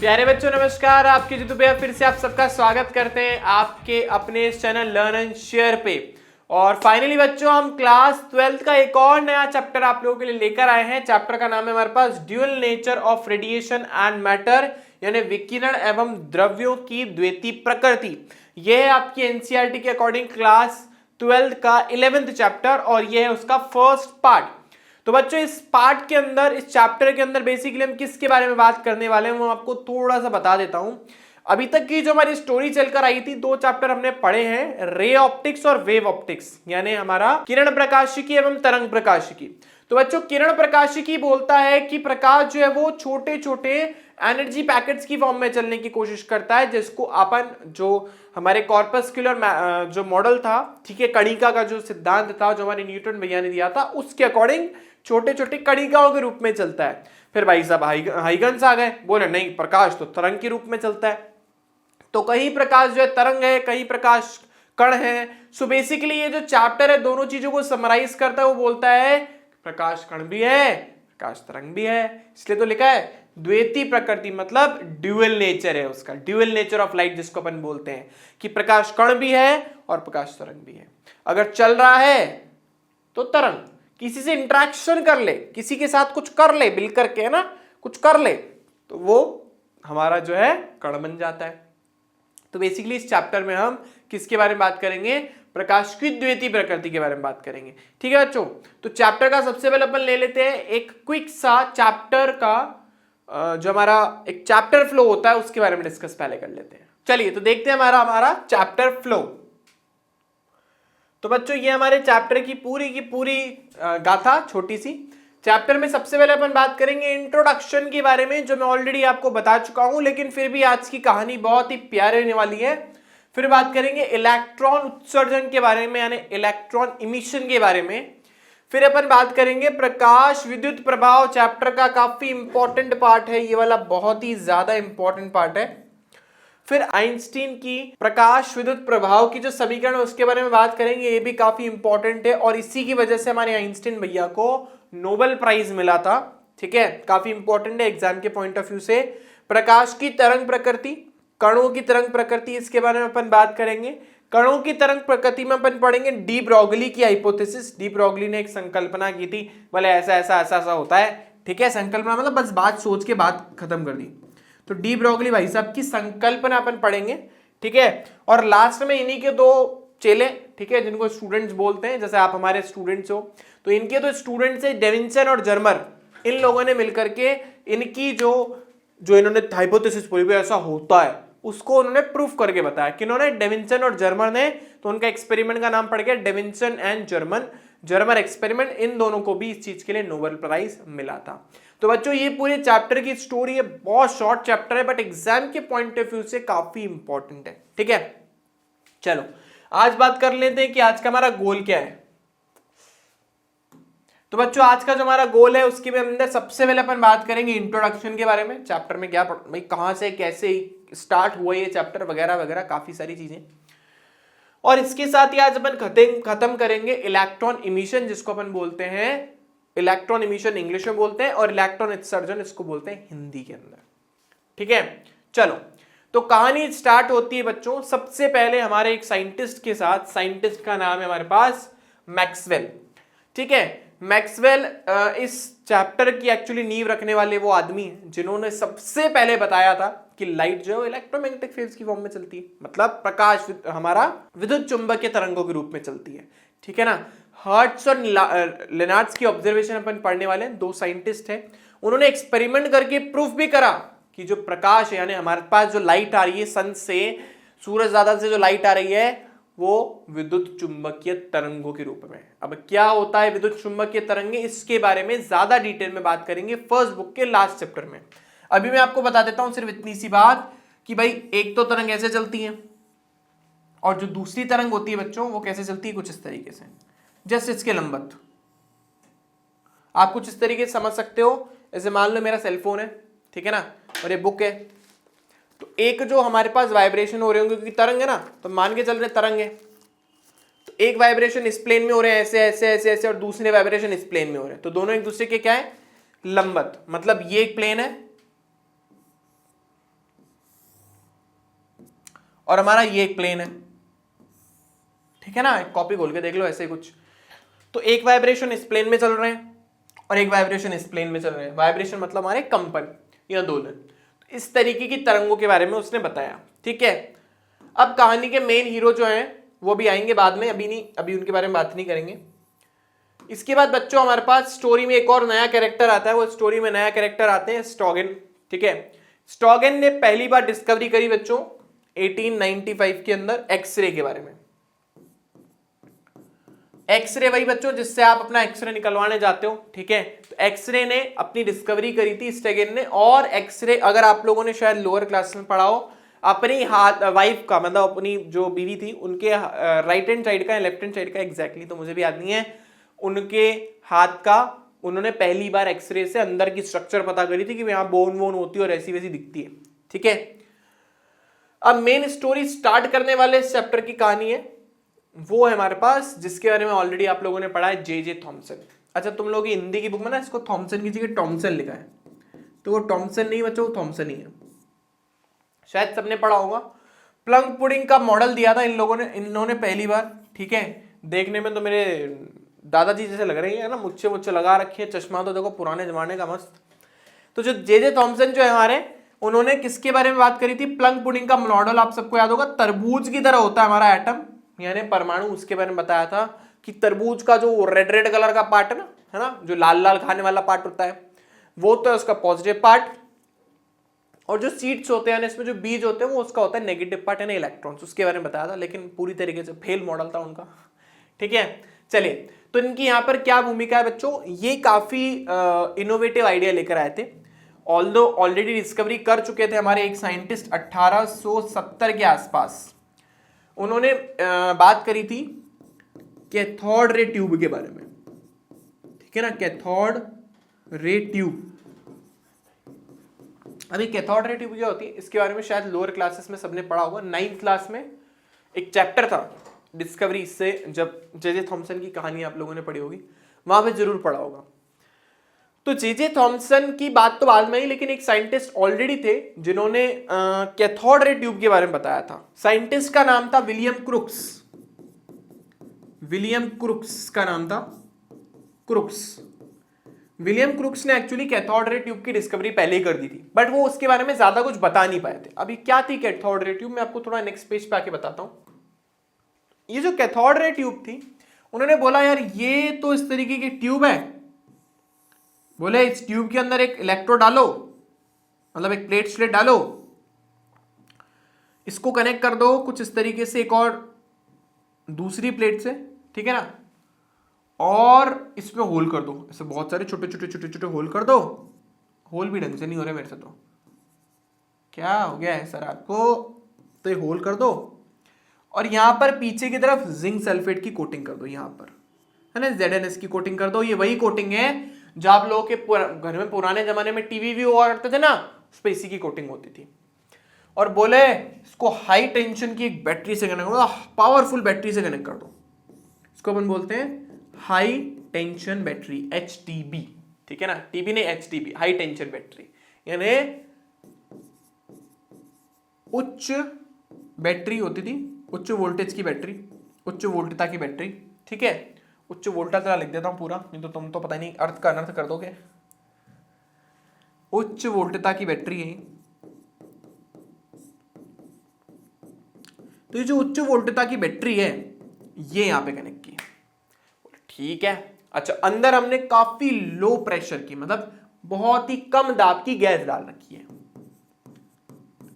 प्यारे बच्चों नमस्कार, आपके जितू भैया फिर से आप सबका स्वागत करते हैं आपके अपने इस चैनल लर्न एंड शेयर पे। और फाइनली बच्चों हम क्लास 12th का एक और नया चैप्टर आप लोगों के लिए लेकर आए हैं। चैप्टर का नाम है हमारे पास dual nature of radiation and matter, यानी विकिरण एवं द्रव्यों की द्वैती प्रकृति। यह है आपकी एनसीईआरटी के अकॉर्डिंग क्लास 12th का 11th चैप्टर और यह है उसका फर्स्ट पार्ट। तो बच्चों इस पार्ट के अंदर, इस चैप्टर के अंदर बेसिकली हम किसके बारे में बात करने वाले हैं वो आपको थोड़ा सा बता देता हूं। अभी तक की जो हमारी स्टोरी चलकर आई थी, दो चैप्टर हमने पढ़े हैं, रे ऑप्टिक्स और वेव ऑप्टिक्स, यानी हमारा किरण प्रकाशिकी एवं तरंग प्रकाशिकी। तो बच्चों किरण प्रकाशिकी बोलता है कि प्रकाश जो है वो छोटे छोटे एनर्जी पैकेट्स की फॉर्म में चलने की कोशिश करता है, जिसको अपन जो हमारे कॉर्पस्कुलर जो मॉडल था, ठीक है, कणिका का जो सिद्धांत था जो हमारे न्यूटन भैया ने दिया था, उसके अकॉर्डिंग छोटे छोटे कणिकाओं के रूप में चलता है। फिर भाई साहब हाइगन्स आ गए, बोले नहीं प्रकाश तो तरंग के रूप में चलता है। तो कहीं प्रकाश जो है तरंग है, कहीं प्रकाश कण है। सो बेसिकली ये जो चैप्टर है दोनों चीजों को समराइज करता है। वो बोलता है प्रकाश कण भी है, प्रकाश तरंग भी है, इसलिए तो लिखा है द्वैती प्रकृति, मतलब ड्यूअल नेचर है उसका, ड्यूअल नेचर ऑफ लाइट जिसको अपन बोलते हैं कि प्रकाश कण भी है और प्रकाश तरंग भी है। अगर चल रहा है तो तरंग, किसी से इंटरेक्शन कर ले, किसी के साथ कुछ कर ले, मिल करके है ना, कुछ कर ले, तो वो हमारा जो है कण बन जाता है। तो बेसिकली इस चैप्टर में हम किसके बारे में बात करेंगे? प्रकाश की द्वैती प्रकृति के बारे में बात करेंगे। ठीक है बच्चों, तो चैप्टर का सबसे पहले अपन ले लेते हैं एक क्विक सा चैप्टर का जो हमारा एक चैप्टर फ्लो होता है उसके बारे में डिस्कस पहले कर लेते हैं। चलिए तो देखते हैं हमारा चैप्टर फ्लो। तो बच्चों ये हमारे चैप्टर की पूरी गाथा छोटी सी। चैप्टर में सबसे पहले अपन बात करेंगे इंट्रोडक्शन के बारे में, जो मैं ऑलरेडी आपको बता चुका हूं, लेकिन फिर भी आज की कहानी बहुत ही प्यारी होने वाली है। फिर बात करेंगे इलेक्ट्रॉन उत्सर्जन के बारे में, यानी इलेक्ट्रॉन इमिशन के बारे में। फिर अपन बात करेंगे प्रकाश विद्युत प्रभाव, चैप्टर का काफी इंपॉर्टेंट पार्ट है ये वाला, बहुत ही ज्यादा इंपॉर्टेंट पार्ट है। फिर आइंस्टीन की प्रकाश विद्युत प्रभाव की जो समीकरण है उसके बारे में बात करेंगे, ये भी काफी इंपॉर्टेंट है और इसी की वजह से हमारे आइंस्टीन भैया को नोबेल प्राइज मिला था। ठीक है, काफी इंपॉर्टेंट है एग्जाम के पॉइंट ऑफ व्यू से। प्रकाश की तरंग प्रकृति, कणों की तरंग प्रकृति, इसके बारे में अपन बात करेंगे। कणों की तरंग प्रकृति में अपन पढ़ेंगे डी ब्रॉगली की हाइपोथेसिस। डी ब्रॉगली ने एक संकल्पना की थी, बोले ऐसा ऐसा ऐसा ऐसा होता है। ठीक है, संकल्पना मतलब बस बात सोच के बात खत्म कर दी। तो डी ब्रॉगली भाई साहब की संकल्पना अपन पढ़ेंगे। ठीक है, और लास्ट में इन्हीं के दो चेले, ठीक है, जिनको स्टूडेंट्स बोलते हैं, जैसे आप हमारे स्टूडेंट्स हो, तो इनके तो स्टूडेंट्स है डेविंसन और जर्मर। इन लोगों ने मिलकर के इनकी जो इन्होंने हाइपोथेसिस बोली ऐसा होता है उसको उन्होंने प्रूफ करके बताया। किन्होंने? डेविंसन और जर्मर ने। तो उनका एक्सपेरिमेंट का नाम पड़ गया डेविंसन एंड जर्मर एक्सपेरिमेंट। इन दोनों को भी इस चीज के लिए नोबेल प्राइज मिला था। तो बच्चों ये पूरे चैप्टर की स्टोरी है, बहुत शॉर्ट चैप्टर है बट एग्जाम के पॉइंट ऑफ व्यू से काफी इंपॉर्टेंट है। ठीक है, चलो आज बात कर लेते हैं कि आज का हमारा गोल क्या है। तो बच्चों आज का जो हमारा गोल है उसके अंदर सबसे पहले अपन बात करेंगे इंट्रोडक्शन के बारे में। चैप्टर में क्या भाई, कहां से कैसे स्टार्ट हुआ ये चैप्टर, वगैरह वगैरह काफी सारी चीजें। और इसके साथ ही आज अपन खत्म करेंगे इलेक्ट्रॉन इमिशन, जिसको अपन बोलते हैं इलेक्ट्रॉन इमिशन इंग्लिश में बोलते हैं, और इलेक्ट्रॉन उत्सर्जन इसको बोलते हैं हिंदी के अंदर। ठीक है, चलो तो कहानी स्टार्ट होती है बच्चों सबसे पहले हमारे एक साइंटिस्ट के साथ। साइंटिस्ट का नाम है हमारे पास मैक्सवेल। ठीक है, मैक्सवेल इस चैप्टर की एक्चुअली नींव रखने वाले वो आदमी हैं जिन्होंने सबसे पहले बताया था कि लाइट जो है इलेक्ट्रोमैग्नेटिक फील्ड्स की फॉर्म में चलती है, मतलब प्रकाश हमारा विद्युत चुंबकीय तरंगों के रूप में चलती है। ठीक है ना, हर्ट्ज और लेनार्ड्स की ऑब्जर्वेशन अपन पढ़ने वाले हैं। दो साइंटिस्ट हैं, उन्होंने एक्सपेरिमेंट करके प्रूफ भी करा कि जो प्रकाश है, यानी हमारे पास जो लाइट आ रही है सन से, सूरज ज्यादा से जो लाइट आ रही है वो विद्युत चुंबकीय तरंगों के रूप में। अब क्या होता है विद्युत चुंबकीय तरंगे, इसके बारे में ज्यादा डिटेल में बात करेंगे फर्स्ट बुक के लास्ट चैप्टर में। अभी मैं आपको बता देता हूं सिर्फ इतनी सी बात कि भाई एक तो तरंग ऐसे चलती है और जो दूसरी तरंग होती है बच्चों वो कैसे चलती है, कुछ इस तरीके से, जस्ट इसके लंबवत। आप कुछ इस तरीके से समझ सकते हो, जैसे मान लो मेरा सेलफोन है, ठीक है ना, और ये बुक है, तो एक जो हमारे पास वाइब्रेशन हो रहे होंगे क्योंकि तरंग है ना, तो मान के चल रहे तरंग है, तो एक वाइब्रेशन इस प्लेन में हो रहे हैं ऐसे ऐसे ऐसे ऐसे, और दूसरे वाइब्रेशन इस प्लेन में हो रहे हैं, तो दोनों एक दूसरे के क्या है, लंबवत। मतलब ये एक प्लेन है और हमारा ये एक प्लेन है, ठीक है ना, कॉपी खोल के देख लो ऐसे ही कुछ। तो एक वाइब्रेशन इस प्लेन में चल रहे हैं और एक वाइब्रेशन इस प्लेन में चल रहे हैं। वाइब्रेशन मतलब हमारे कंपन या दोलन। तो इस तरीके की तरंगों के बारे में उसने बताया, ठीक है। अब कहानी के मेन हीरो जो हैं वो भी आएंगे बाद में, अभी नहीं, अभी उनके बारे में बात नहीं करेंगे। इसके बाद बच्चों हमारे पास स्टोरी में एक और नया कैरेक्टर आता है। वो स्टोरी में नया कैरेक्टर आते हैं स्टॉगन, ठीक है। स्टॉगन ने पहली बार डिस्कवरी करी बच्चों 1895 के अंदर एक्सरे के बारे में। एक्सरे वही बच्चों जिससे आप अपना एक्सरे निकलवाने जाते हो, ठीक है। तो एक्सरे ने अपनी डिस्कवरी करी थी स्टॉगन ने। और एक्सरे अगर आप लोगों ने शायद लोअर क्लास में पढ़ा हो, अपनी हाथ वाइफ का मतलब अपनी जो बीवी थी उनके राइट हैंड साइड का या लेफ्ट हैंड साइड का एग्जैक्टली तो मुझे भी याद नहीं है, उनके हाथ का उन्होंने पहली बार एक्सरे से अंदर की स्ट्रक्चर पता करी थी कि यहाँ बोन वोन होती है और ऐसी वैसी दिखती है, ठीक है। अब मेन स्टोरी स्टार्ट करने वाले इस चैप्टर की कहानी है वो है हमारे पास, जिसके बारे में ऑलरेडी आप लोगों ने पढ़ा है, जे थॉमसन। अच्छा, तुम लोग हिंदी की बुक में ना इसको थॉमसन की जगह टॉमसन लिखा है, तो वो टॉमसन नहीं बच्चों, वो थॉमसन ही है, शायद सबने पढ़ा होगा। प्लम पुडिंग का मॉडल दिया था इन्होंने पहली बार, ठीक है। देखने में तो मेरे दादाजी जैसे लग रही है ना, मुच्छे मुच्छे लगा रखे हैं, चश्मा तो देखो पुराने जमाने का मस्त। तो जो जे थॉमसन जो है हमारे, उन्होंने किसके बारे में बात करी थी? प्लम पुडिंग का मॉडल आप सबको याद होगा, तरबूज की तरह होता है हमारा एटम यानी परमाणु, उसके बारे में बताया था कि तरबूज का जो रेड रेड कलर का पार्ट है ना, जो लाल लाल खाने वाला पार्ट होता है, वो तो है उसका पॉजिटिव पार्ट, और जो सीड्स होते हैं इसमें जो बीज होते हैं वो उसका होता है नेगेटिव पार्ट यानी इलेक्ट्रॉन्स। उसके बारे में बताया था, लेकिन पूरी तरीके से फेल मॉडल था उनका, ठीक है। चलिए, तो इनकी यहाँ पर क्या भूमिका है बच्चों? ये काफी इनोवेटिव आइडिया लेकर आए थे। ऑल्दो ऑलरेडी डिस्कवरी कर चुके थे हमारे एक साइंटिस्ट 1870 के आसपास, उन्होंने बात करी थी कैथोड रे ट्यूब के बारे में, ठीक है ना, कैथोड रे ट्यूब। अभी कैथोड रे ट्यूब क्या होती है इसके बारे में शायद लोअर क्लासेस में सबने पढ़ा होगा। 9th क्लास में एक चैप्टर था डिस्कवरी से, जब जे थॉमसन की कहानी आप लोगों ने पढ़ी होगी, वहां पे जरूर पढ़ा होगा। तो जे थॉमसन की बात तो बाद में ही, लेकिन एक साइंटिस्ट ऑलरेडी थे जिन्होंने कैथोड रे ट्यूब के बारे में बताया था। साइंटिस्ट का नाम था विलियम क्रुक्स। विलियम क्रुक्स का नाम था, क्रुक्स। विलियम क्रुक्स ने एक्चुअली कैथोड रे ट्यूब की डिस्कवरी पहले ही कर दी थी, बट वो उसके बारे में ज्यादा कुछ बता नहीं पाए थे। अभी क्या थी कैथोड रे ट्यूब, मैं आपको थोड़ा नेक्स्ट पेज पे आके बताता हूं। ये जो कैथोड रे ट्यूब थी, उन्होंने बोला यार ये तो इस तरीके की ट्यूब है, बोले इस ट्यूब के अंदर एक इलेक्ट्रोड डालो, मतलब एक प्लेट स्लेट डालो, इसको कनेक्ट कर दो कुछ इस तरीके से एक और दूसरी प्लेट से, ठीक है ना, और इसमें होल कर दो, ऐसे बहुत सारे छोटे छोटे छोटे छोटे होल कर दो। होल भी ढंग से नहीं हो रहे मेरे से, तो क्या हो गया है सर आपको? तो ये होल कर दो और यहां पर पीछे की तरफ जिंक सल्फेट की कोटिंग कर दो, यहां पर है ना, ZnS की कोटिंग कर दो। ये वही कोटिंग है जो आप लोगों के घर में पुराने जमाने में टीवी भी हुआ करते थे ना, उस पर इसी की कोटिंग होती थी। और बोले इसको हाई टेंशन की एक बैटरी से कनेक्ट करो, पावरफुल बैटरी से कनेक्ट कर दो। इसको अपन बोलते हैं हाई टेंशन बैटरी, HTB, ठीक है ना, टीबी नहीं HTB, हाई टेंशन बैटरी यानी उच्च बैटरी होती थी, उच्च वोल्टेज की बैटरी, उच्च वोल्टता की बैटरी, ठीक है। उच्च वोल्टता लिख देता हूं पूरा, नहीं तो तुम तो पता नहीं अर्थ का अनर्थ कर दोगे। उच्च वोल्टता की बैटरी है। तो ये जो उच्च वोल्टता की बैटरी है ये यहां पे कनेक्ट की, ठीक है। अच्छा, अंदर हमने काफी लो प्रेशर की, मतलब बहुत ही कम दाब की गैस डाल रखी है,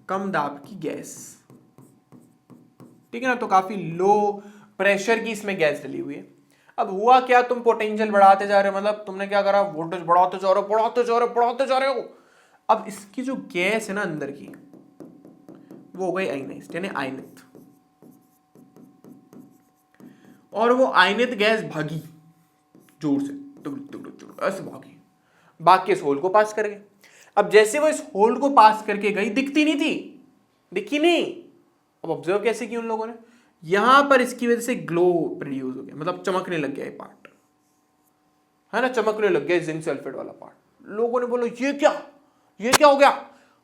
कम दाब की गैस, ठीक है ना। तो काफी लो प्रेशर की इसमें गैस डली हुई है। अब हुआ क्या, तुम पोटेंशियल बढ़ाते जा रहे हो, मतलब तुमने क्या करा, वोल्टेज बढ़ाते जा रहे हो, बढ़ाते जा रहे हो, बढ़ाते जा रहे हो। अब इसकी जो गैस है ना अंदर की, वो हो गई आयनाइज्ड यानी आयनित, और वो आयनित गैस भागी जोर से, ऐसे भागी, बाकी इस होल को पास कर गए। अब जैसे वो इस होल को पास करके गई, दिखती नहीं थी, दिखी नहीं। अब ऑब्जर्व कैसे की उन लोगों ने, यहां पर इसकी वजह से ग्लो प्रोड्यूस हो गया, मतलब चमकने लग गया ये पार्ट, है ना, चमकने लग गया जिंक सल्फेट वाला पार्ट। लोगों ने बोला ये क्या हो गया,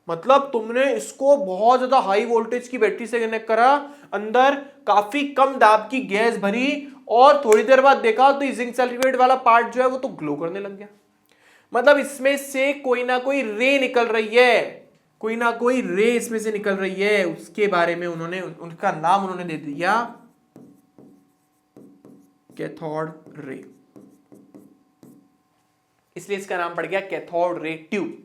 मतलब तुमने इसको बहुत ज्यादा हाई वोल्टेज की बैटरी से कनेक्ट करा, अंदर काफी कम दाब की गैस भरी और थोड़ी देर बाद देखा तो जिंक सल्फेट वाला पार्ट जो है वो तो ग्लो करने लग गया। मतलब इसमें से कोई ना कोई रे निकल रही है, कोई ना कोई रे इसमें से निकल रही है। उसके बारे में उन्होंने उनका नाम उन्होंने दे दिया कैथोड रे, इसलिए इसका नाम पड़ गया कैथोड रे ट्यूब।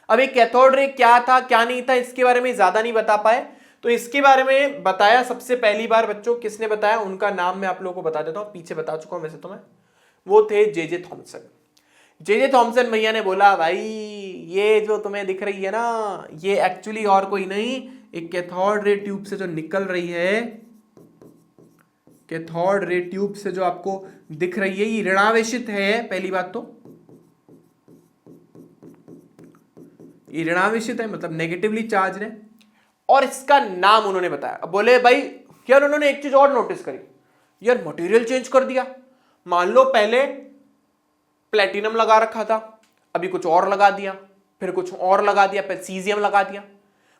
अब ये कैथोड रे क्या था क्या नहीं था इसके बारे में ज्यादा नहीं बता पाए, तो इसके बारे में बताया सबसे पहली बार बच्चों किसने बताया, उनका नाम मैं आप लोगों को बता देता हूं, पीछे बता चुका हूं वैसे तो मैं। वो थे जे थॉमसन। जे थॉमसन भैया ने बोला भाई ये जो तुम्हें दिख रही है ना, ये एक्चुअली और कोई नहीं, एक कैथोड रे ट्यूब से जो निकल रही है, कैथोड रे ट्यूब से जो आपको दिख रही है ये ऋणावेशित है। पहली बात तो ये ऋणावेशित है, मतलब नेगेटिवली चार्ज है। और इसका नाम उन्होंने बताया। अब बोले भाई यार उन्होंने एक चीज और नोटिस करी, यार मटेरियल चेंज कर दिया। मान लो पहले प्लेटिनम लगा रखा था, अभी कुछ और लगा दिया, फिर कुछ और लगा दिया, फिर सीजियम लगा दिया।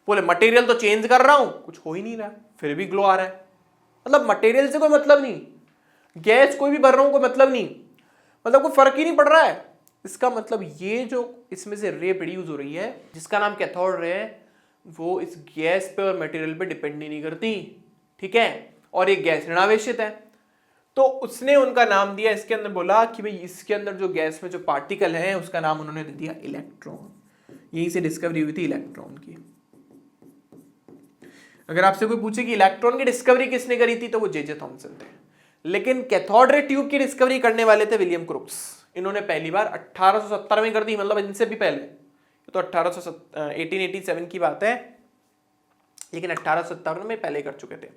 बोले मटेरियल तो चेंज कर रहा हूं, कुछ हो ही नहीं रहा, फिर भी ग्लो आ रहा है। मतलब मटेरियल से कोई मतलब नहीं, गैस कोई भी भर रहा हूं कोई मतलब नहीं, मतलब कोई फर्क ही नहीं पड़ रहा है। इसका मतलब ये जो इसमें से रे प्रोड्यूस हो रही है जिसका नाम कैथोड रे है, वो इस गैस पे और मटेरियल पे डिपेंड ही नहीं करती, ठीक है। और ये गैस ऋणावेशित है, तो उसने उनका नाम दिया इसके अंदर, बोला कि भाई इसके अंदर जो गैस में जो पार्टिकल है उसका नाम उन्होंने दे दिया इलेक्ट्रॉन। यहीं से डिस्कवरी हुई थी इलेक्ट्रॉन की। अगर आपसे कोई पूछे कि इलेक्ट्रॉन की डिस्कवरी किसने करी थी तो वो जे थॉमसन थे, लेकिन कैथोड रे ट्यूब की डिस्कवरी करने वाले थे विलियम क्रूक्स। इन्होंने पहली बार 1870 में कर दी, मतलब इनसे भी पहले, तो 1887 की बात है, लेकिन 1857 में पहले कर चुके थे।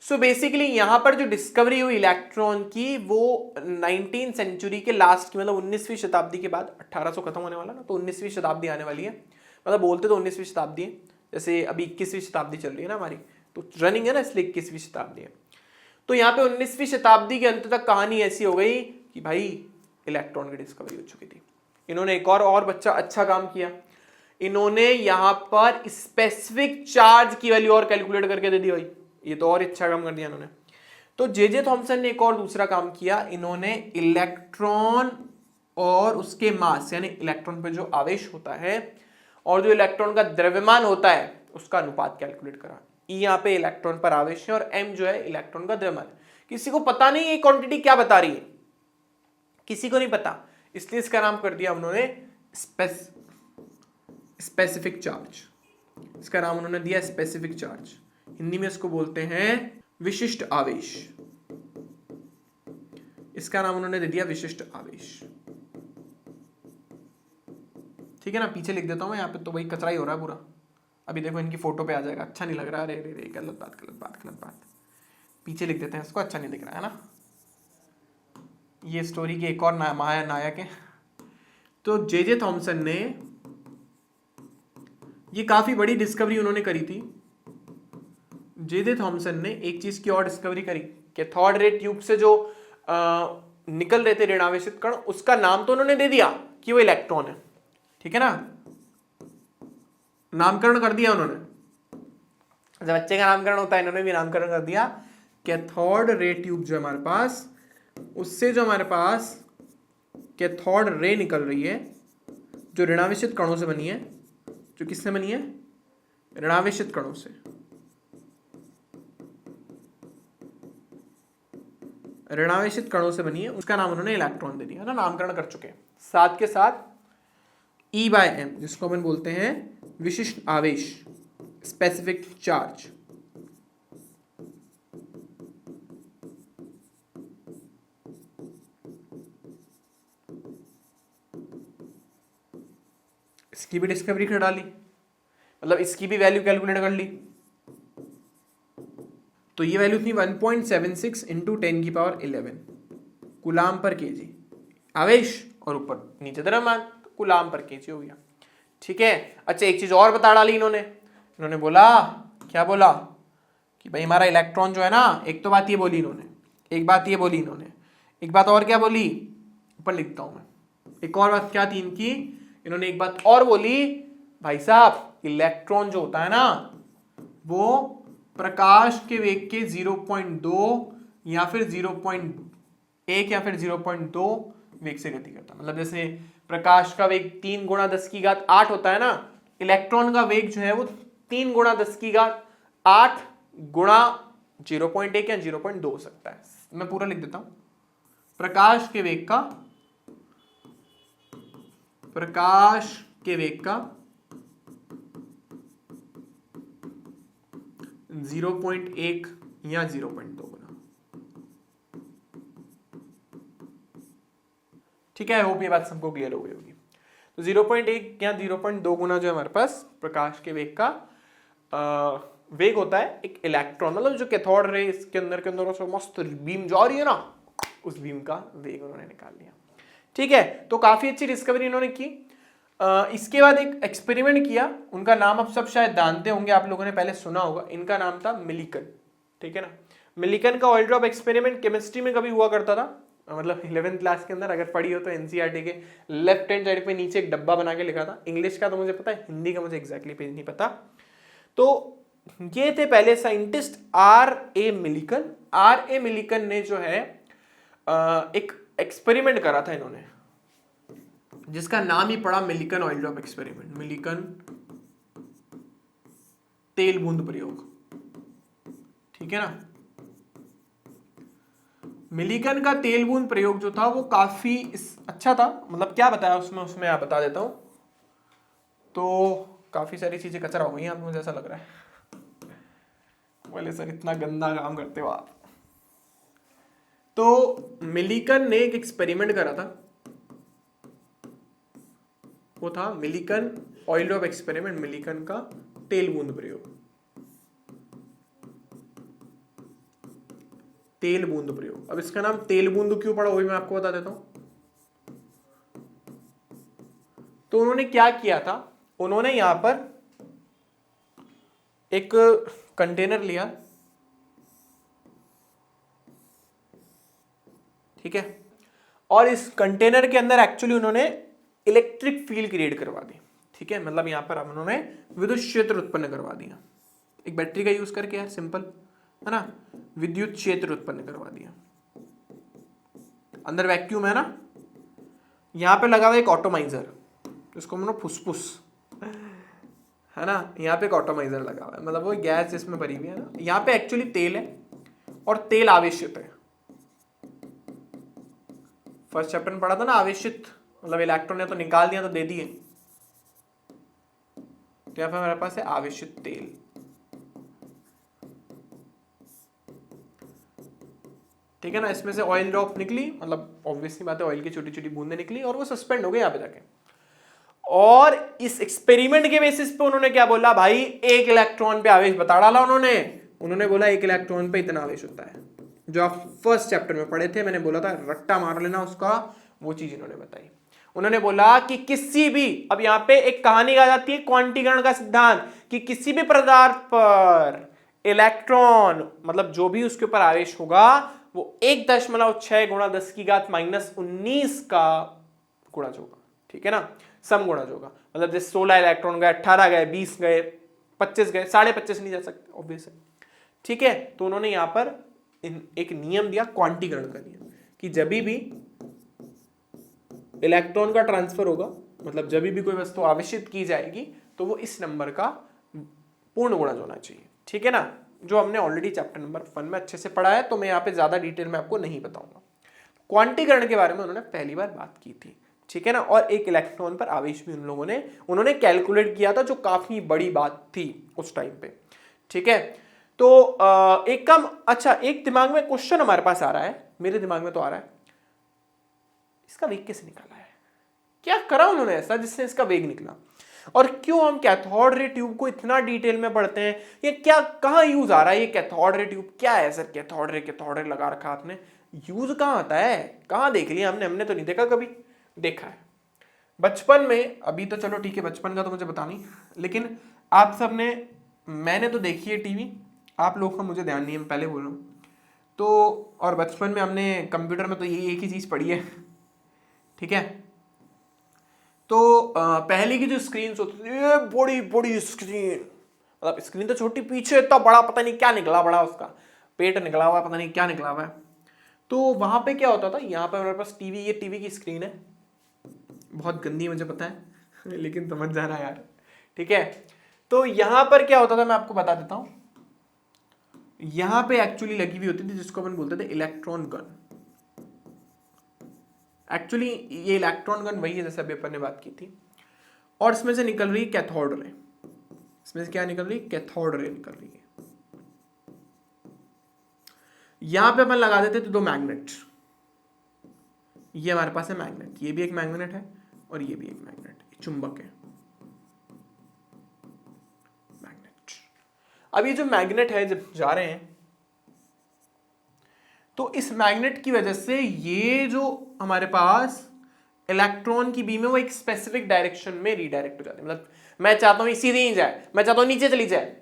सो बेसिकली यहां पर जो डिस्कवरी हुई इलेक्ट्रॉन की वो 19वीं सेंचुरी के लास्ट की, मतलब 19वीं शताब्दी के बाद, 1800 खत्म होने वाला ना, तो 19वीं शताब्दी आने वाली है। मतलब बोलते तो 19वीं शताब्दी है, जैसे अभी 21वीं शताब्दी चल रही है ना हमारी, तो रनिंग है ना, इसलिए 21वीं शताब्दी है। तो यहाँ पे 19वीं शताब्दी के अंत तक कहानी ऐसी हो गई कि भाई इलेक्ट्रॉन की डिस्कवरी हो चुकी थी। इन्होंने एक और बच्चा अच्छा काम किया, इन्होंने यहां पर स्पेसिफिक चार्ज की वैल्यू और कैलकुलेट करके दे दी भाई, ये तो और अच्छा काम कर दिया इन्होंने। तो जे थॉमसन ने एक और दूसरा काम किया, इन्होंने इलेक्ट्रॉन और उसके मास, यानी इलेक्ट्रॉन पर जो आवेश होता है और जो इलेक्ट्रॉन का द्रव्यमान होता है उसका अनुपात कैलकुलेट करा। ई यहाँ पे इलेक्ट्रॉन पर आवेश है और एम जो है इलेक्ट्रॉन का द्रव्यमान। किसी को पता नहीं ये क्वांटिटी क्या बता रही है, किसी को नहीं पता, इसलिए इसका नाम कर दिया उन्होंने स्पेसिफिक चार्ज। इसका नाम उन्होंने दिया स्पेसिफिक चार्ज, हिंदी में इसको बोलते हैं विशिष्ट आवेश। इसका नाम उन्होंने दे दिया विशिष्ट आवेश, ठीक है ना। पीछे लिख देता हूं मैं, यहाँ पे तो वही कचरा ही हो रहा है पूरा। अभी देखो इनकी फोटो पे आ जाएगा, अच्छा नहीं लग रहा, अरे रे रे गलत बात गलत बात गलत बात। पीछे लिख देते हैं इसको, अच्छा नहीं दिख रहा है ना। ये स्टोरी के एक और नायक है। तो जे थॉमसन ने, ये काफी बड़ी डिस्कवरी उन्होंने करी थी। जे थॉमसन ने एक चीज की और डिस्कवरी करी, कैथोड रे ट्यूब से जो निकल रहे थे ऋणावेशित कण, उसका नाम तो उन्होंने दे दिया कि वो इलेक्ट्रॉन है, ठीक है ना, नामकरण कर दिया उन्होंने। जब बच्चे का नामकरण होता है, इन्होंने भी नामकरण कर दिया। कैथोड रे ट्यूब जो हमारे पास, उससे जो हमारे पास कैथोड रे निकल रही है जो ऋणावेशित कणों से बनी है, जो किससे बनी है, ऋणावेशित कणों से। ऋणावेशित कणों से बनी है, उसका नाम उन्होंने इलेक्ट्रॉन दे दिया ना, नामकरण कर चुके हैं। साथ के साथ E/m, जिसको अपन बोलते हैं विशिष्ट आवेश, स्पेसिफिक चार्ज। इसकी भी डिस्कवरी कर डाली, मतलब इसकी भी वैल्यू कैलकुलेट कर ली। तो ये वैल्यू थी 1.76 इंटू 10⁻11 कूलाम पर केजी आवेश, और ऊपर नीचे द्रव्यमान, तो कूलाम पर केजी हो गया, ठीक है। अच्छा एक चीज और बता डाली इन्होंने बोला, क्या बोला कि भाई हमारा इलेक्ट्रॉन जो है ना, एक तो बात ये बोली इन्होंने, एक बात ये बोली इन्होंने, एक बात और क्या बोली, ऊपर लिखता हूं मैं। एक और बात क्या थी इनकी, इन्होंने एक बात और बोली भाई साहब इलेक्ट्रॉन जो होता है ना वो प्रकाश के वेग के 0.2 या फिर 0.1 या फिर 0.2 वेग से गति करता है। मतलब जैसे प्रकाश का वेग 3 गुणा 10⁸ होता है ना, इलेक्ट्रॉन का वेग जो है वो 3 गुणा 10⁸ गुणा 0.1 या 0.2 हो सकता है। मैं पूरा लिख देता हूं, प्रकाश के वेग का 0.1 या 0.2 गुना। ठीक है, होप ये बात सबको क्लियर हो गई होगी। तो 0.1 या 0.2 गुना जो हमारे पास प्रकाश के वेग का वेग होता है एक इलेक्ट्रॉन, मतलब जो कैथोड रे इसके अंदर मस्त बीम जा रही है ना, उस बीम का वेग उन्होंने निकाल लिया। ठीक है, तो काफी अच्छी डिस्कवरी इन्होंने की। इसके बाद एक एक्सपेरिमेंट किया, उनका नाम आप सब शायद जानते होंगे, आप लोगों ने पहले सुना होगा, इनका नाम था मिलिकन। ठीक है ना, मिलिकन का ऑयल ड्रॉप एक्सपेरिमेंट केमिस्ट्री में कभी हुआ करता था, मतलब 11th क्लास के अंदर अगर पढ़ी हो तो एनसीईआरटी के लेफ्ट हैंड साइड पे नीचे एक डब्बा बना के लिखा था। इंग्लिश का तो मुझे पता है, हिंदी का मुझे एग्जैक्टली पेज नहीं पता। तो ये थे पहले scientist R.A. Millikan. R.A. Millikan ने जो है एक एक्सपेरिमेंट करा था इन्होंने, जिसका नाम ही पड़ा Millikan oil drop experiment, Millikan तेल बूंद प्रयोग। ठीक है ना, मिलिकन का तेल बूंद प्रयोग जो था वो काफी अच्छा था। मतलब क्या बताया उसमें आप बता देता हूं। तो काफी सारी चीजें कचरा हो गई हैं, मुझे ऐसा लग रहा है। बोले सर इतना गंदा काम करते हो आप। तो मिलिकन ने एक एक्सपेरिमेंट करा था, वो था Millikan oil drop experiment, Millikan का तेल बूंद प्रयोग। तेल बूंद प्रयोग, अब इसका नाम तेल बूंद क्यों पड़ा वो भी मैं आपको बता देता हूं। तो उन्होंने क्या किया था, उन्होंने यहां पर एक कंटेनर लिया, ठीक है, और इस कंटेनर के अंदर एक्चुअली उन्होंने इलेक्ट्रिक फील्ड क्रिएट करवा दी। ठीक है, मतलब यहां पर उन्होंने विद्युत क्षेत्र उत्पन्न करवा दिया, एक बैटरी का यूज करके, यार सिंपल है ना, विद्युत क्षेत्र उत्पन्न करवा दिया। अंदर वैक्यूम है ना, यहां पे लगा हुआ एक ऑटोमाइजर, इसको मानो फुसफुस है ना, यहाँ पे एक ऑटोमाइजर लगा हुआ है, मतलब वो गैस जिसमें भरी हुई है ना। यहाँ पे एक्चुअली तेल है और तेल आवेशित है। फर्स्ट चैप्टर में पढ़ा था ना, आवेशित मतलब इलेक्ट्रॉन ने तो निकाल दिया तो दे दिए, तो यहाँ पे हमारे पास है आवेशित तेल। ठीक है ना, इसमें से ऑयल ड्रॉप निकली, मतलब ऑब्वियसली बात है ऑयल की छोटी छोटी बूंदें निकली और वो सस्पेंड हो गए यहाँ पे जाके। और इस एक्सपेरिमेंट के बेसिस पे उन्होंने क्या बोला, भाई एक इलेक्ट्रॉन पे आवेश बता डाला उन्होंने बोला एक इलेक्ट्रॉन पे इतना आवेश होता है, जो आप फर्स्ट चैप्टर में पढ़े थे, मैंने बोला था रट्टा मार लेना उसका, वो चीज इन्होंने बताई। उन्होंने बोला कि किसी भी, अब यहां पे एक कहानी आ जाती है क्वांटीकरण का सिद्धांत, कि किसी भी पदार्थ पर इलेक्ट्रॉन मतलब जो भी उसके ऊपर आवेश होगा वो 1.6 गुणा 10⁻⁻19 का गुणज होगा। ठीक है ना, समगुणज होगा। मतलब जैसे 16 इलेक्ट्रॉन गए, 18 गए, 20 गए, 25 गए, 25.5 नहीं जा सकते ऑब्वियस है। ठीक है, तो उन्होंने यहां पर एक नियम दिया, क्वांटीकरण का नियम, कि जब भी इलेक्ट्रॉन का ट्रांसफर होगा, मतलब जब भी कोई वस्तु आवेशित की जाएगी तो वो इस नंबर का पूर्ण गुणज होना चाहिए। ठीक है ना, जो हमने ऑलरेडी चैप्टर नंबर 1 में अच्छे से पढ़ा है, तो मैं यहाँ पे ज्यादा डिटेल में आपको नहीं बताऊंगा। क्वांटीकरण के बारे में उन्होंने पहली बार बात की थी। ठीक है ना, और एक इलेक्ट्रॉन पर आवेश भी उन्होंने कैलकुलेट किया था, जो काफी बड़ी बात थी उस टाइम पे। ठीक है, तो एक दिमाग में क्वेश्चन हमारे पास आ रहा है, मेरे दिमाग में तो आ रहा है, इसका वेग कैसे निकाला है, क्या करा उन्होंने ऐसा जिससे इसका वेग निकला, और क्यों हम कैथोड रे ट्यूब को इतना डिटेल में पढ़ते हैं, ये क्या कहाँ यूज आ रहा है, ये कैथोड रे ट्यूब क्या है सर, कैथोड रे लगा रखा आपने, यूज कहाँ आता है, कहाँ देख लिया हमने तो नहीं देखा, कभी देखा है बचपन में, अभी तो चलो ठीक है बचपन का तो मुझे पता नहीं, लेकिन आप सब ने, मैंने तो देखी है टीवी, आप लोग का मुझे ध्यान नहीं है, मैं पहले बोल रहा हूँ। तो और बचपन में हमने कंप्यूटर में तो यही एक ही चीज पढ़ी है। ठीक है, तो पहले की जो स्क्रीन होती थी, ये बड़ी बड़ी स्क्रीन, मतलब स्क्रीन तो छोटी, पीछे इतना बड़ा पता नहीं क्या निकला बड़ा, उसका पेट निकला हुआ है, पता नहीं क्या निकला हुआ है। तो वहां पे क्या होता था, यहाँ पे मेरे पास टीवी, ये टीवी की स्क्रीन है, बहुत गंदी मुझे पता है लेकिन समझ जाना यार, ठीक है। तो यहां पर क्या होता था मैं आपको बता देता हूं, यहां पे एक्चुअली लगी हुई होती थी जिसको अपन बोलते थे इलेक्ट्रॉन गन। एक्चुअली ये इलेक्ट्रॉन गन वही है जैसे अभी अपन ने बात की थी, और इसमें से निकल रही है कैथोड रे। इसमें से क्या निकल रही है, कैथोड रे निकल रही है। यहां पे अपन लगा देते थे दो मैग्नेट, ये हमारे पास है मैग्नेट, ये भी एक मैग्नेट है और ये भी एक मैग्नेट, चुंबक है मैग्नेट। अब ये जो मैग्नेट है जब जा रहे हैं तो इस मैग्नेट की वजह से ये जो हमारे पास इलेक्ट्रॉन की बीम है वो एक स्पेसिफिक डायरेक्शन में रीडायरेक्ट हो जाती है। मतलब मैं चाहता हूं सीधे ही जाए, मैं चाहता हूं नीचे चली जाए,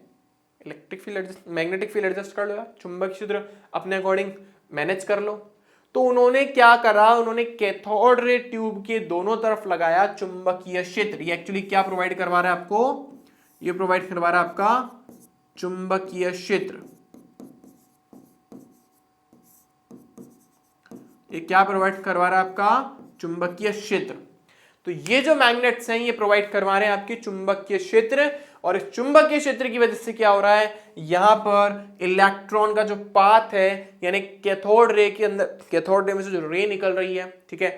electric field adjust, magnetic field adjust कर लो यार, चुंबकीय क्षेत्र अपने अकॉर्डिंग मैनेज कर लो। तो उन्होंने क्या करा, उन्होंने कैथोड रे ट्यूब के दोनों तरफ लगाया चुंबकीय क्षेत्र। ये एक्चुअली क्या प्रोवाइड करवा रहा है आपको, ये प्रोवाइड करवा रहा है आपका चुंबकीय क्षेत्र। ये क्या प्रोवाइड करवा रहा है आपका, चुंबकीय क्षेत्र। तो ये जो मैग्नेट्स हैं ये प्रोवाइड करवा रहे हैं आपके चुंबकीय क्षेत्र, और इस चुंबकीय क्षेत्र की वजह से क्या हो रहा है, यहां पर इलेक्ट्रॉन का जो पाथ है, यानी कैथोड रे के अंदर, कैथोड रे में से जो रे निकल रही है, ठीक है,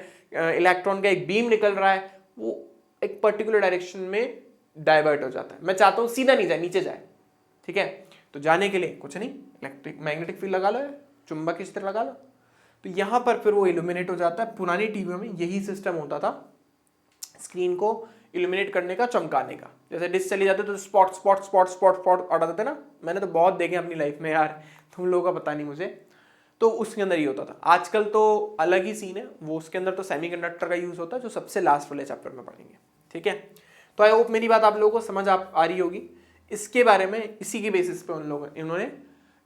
इलेक्ट्रॉन का एक बीम निकल रहा है, वो एक पर्टिकुलर डायरेक्शन में डाइवर्ट हो जाता है। मैं चाहता हूं सीधा नहीं जाए, नीचे जाए, ठीक है। तो जाने के लिए कुछ नहीं, इलेक्ट्रिक मैग्नेटिक फील्ड लगा लो, चुंबकीय क्षेत्र लगा लो, तो यहां पर फिर वो इल्यूमिनेट हो जाता है। पुरानी टीवियों में यही सिस्टम होता था, स्क्रीन को इल्यूमिनेट करने का, चमकाने का। जैसे डिश चली जाते तो spot spot spot spot spot आ जाते ना, मैंने तो बहुत देखे अपनी लाइफ में यार, तुम लोगों का पता नहीं मुझे। तो उसके अंदर ये होता था। आजकल तो अलग ही सीन है, वो उसके अंदर तो सेमीकंडक्टर का यूज होता है, जो सबसे लास्ट वाले चैप्टर में पढ़ेंगे, ठीक है। तो आई होप मेरी बात आप लोगों को समझ आ रही होगी। इसके बारे में इसी के बेसिस पे उन लोगों इन्होंने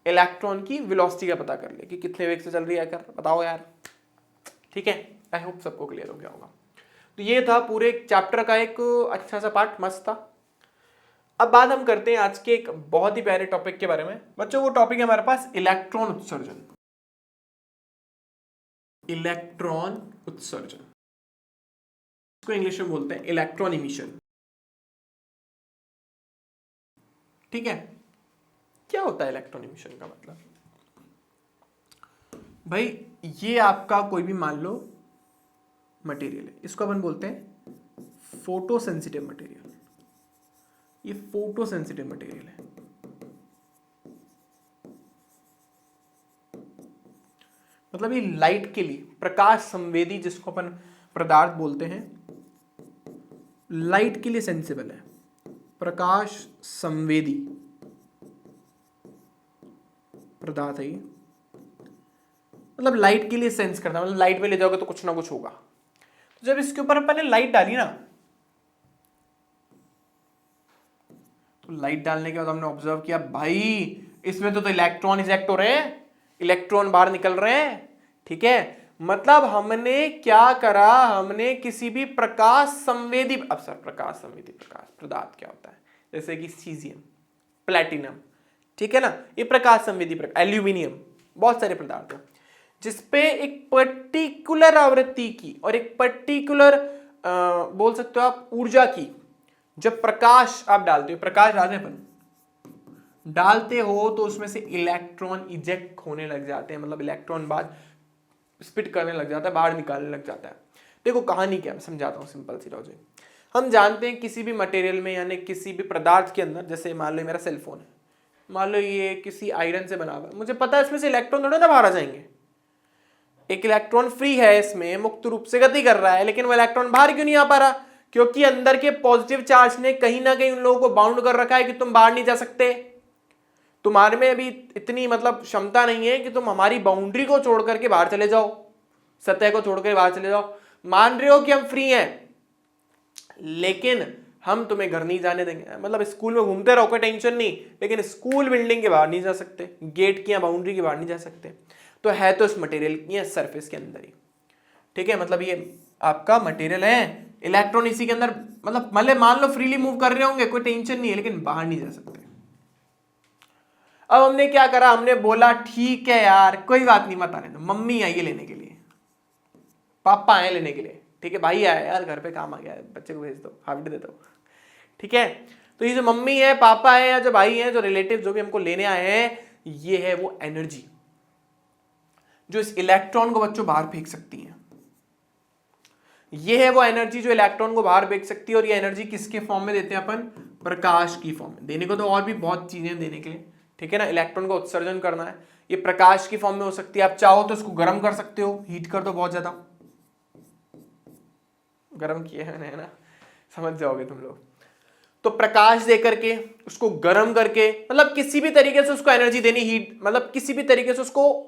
इलेक्ट्रॉन की वेलोसिटी का पता कर लिया कि कितने वेग से चल रही है, कर बताओ यार, ठीक है। आई होप सबको क्लियर हो गया होगा। तो ये था पूरे चैप्टर का एक अच्छा सा पार्ट, मस्त था। अब बात हम करते हैं आज के एक बहुत ही प्यारे टॉपिक के बारे में बच्चों। वो टॉपिक है हमारे पास इलेक्ट्रॉन उत्सर्जन। इलेक्ट्रॉन उत्सर्जन, इसको इंग्लिश में बोलते हैं इलेक्ट्रॉन इमिशन, ठीक है। क्या होता है इलेक्ट्रॉन इमिशन का मतलब, भाई ये आपका कोई भी मान लो मटेरियल है, इसको अपन बोलते हैं फोटो सेंसिटिव मटेरियल। ये फोटो सेंसिटिव मटेरियल है, मतलब ये लाइट के लिए प्रकाश संवेदी, जिसको अपन पदार्थ बोलते हैं, लाइट के लिए सेंसिबल है, प्रकाश संवेदी पदार्थ है ये। मतलब लाइट के लिए सेंस करता है, मतलब लाइट में ले जाओगे तो कुछ ना कुछ होगा। तो जब इसके ऊपर अपन ने लाइट डाली ना, तो लाइट डालने के बाद हमने ऑब्जर्व किया भाई इसमें तो इलेक्ट्रॉन इजेक्ट हो रहे हैं, इलेक्ट्रॉन बाहर निकल रहे हैं, ठीक है। मतलब हमने क्या करा, हमने किसी भी प्रकाश संवेदी, अब सर प्रकाश संवेदी प्रकाश पदार्थ क्या होता है, जैसे कि सीजियम, प्लैटिनम, ठीक है ना, ये प्रकाश संवेदी प्रकाश, एल्यूमिनियम, बहुत सारे पदार्थ हैं जिसपे एक पर्टिकुलर आवृत्ति की और एक पर्टिकुलर बोल सकते हो आप ऊर्जा की जब प्रकाश आप डालते हो, प्रकाश डालते हो तो उसमें से इलेक्ट्रॉन इजेक्ट होने लग जाते हैं, मतलब इलेक्ट्रॉन बाद स्पिट करने लग जाता है, बाहर निकालने लग जाता है। देखो कहानी क्या है, मैं समझाता हूँ, सिंपल सी लॉजिक। हम जानते हैं किसी भी मटेरियल में यानी किसी भी पदार्थ के अंदर, जैसे मान लो मेरा सेलफोन है, मान लो ये किसी आयरन से बना हुआ है, मुझे पता है इसमें से इलेक्ट्रॉन थोड़े ना बाहर आ जाएंगे, एक इलेक्ट्रॉन फ्री है, इसमें मुक्त रूप से गति कर रहा है, लेकिन वो इलेक्ट्रॉन बाहर क्यों नहीं आ पा रहा, क्योंकि अंदर के पॉजिटिव चार्ज ने कहीं ना कहीं उन लोगों को बाउंड कर रखा है कि तुम बाहर नहीं जा सकते। तुम्हारे में अभी इतनी मतलब क्षमता नहीं है कि तुम हमारी बाउंड्री को छोड़ करके बाहर चले जाओ, सतह को छोड़कर बाहर चले जाओ। मान रहे हो कि हम फ्री हैं, लेकिन हम तुम्हें घर नहीं जाने देंगे। मतलब स्कूल में घूमते रहो, कोई टेंशन नहीं, लेकिन स्कूल बिल्डिंग के बाहर नहीं जा सकते, गेट की या बाउंड्री के बाहर नहीं जा सकते। तो है तो इस मटेरियल की सरफेस के अंदर ही, ठीक है। मतलब ये आपका मटेरियल है, इलेक्ट्रॉन इसी के अंदर, मतलब मान लो फ्रीली मूव कर रहे होंगे, कोई टेंशन नहीं है, लेकिन बाहर नहीं जा सकते। अब हमने क्या करा, हमने बोला ठीक है यार कोई बात नहीं, मत आने दो, मम्मी आई है लेने के लिए, पापा आए लेने के लिए, ठीक है, भाई आया यार घर पे काम आ गया है, बच्चे को भेज दो, हाफ डे दे दो, ठीक है। तो ये जो मम्मी है, पापा है, या जो भाई है, जो रिलेटिव जो भी हमको लेने आए हैं, ये है वो एनर्जी जो इस इलेक्ट्रॉन को बच्चों बाहर फेंक सकती है। ये है वो एनर्जी जो इलेक्ट्रॉन को बाहर फेंक सकती है। और ये एनर्जी किसके फॉर्म में देते हैं अपन? प्रकाश की फॉर्म में। देने को तो और भी बहुत चीजें देने के लिए, ठीक है ना, इलेक्ट्रॉन का उत्सर्जन करना है, ये प्रकाश की फॉर्म में हो सकती है। आप चाहो तो इसको गर्म कर सकते हो, हीट कर दो बहुत ज्यादा, गर्म किए है ना, समझ जाओगे तुम लोग। तो प्रकाश दे करके उसको गर्म करके, मतलब किसी भी तरीके से उसको एनर्जी देनी, हीट, मतलब किसी भी तरीके से उसको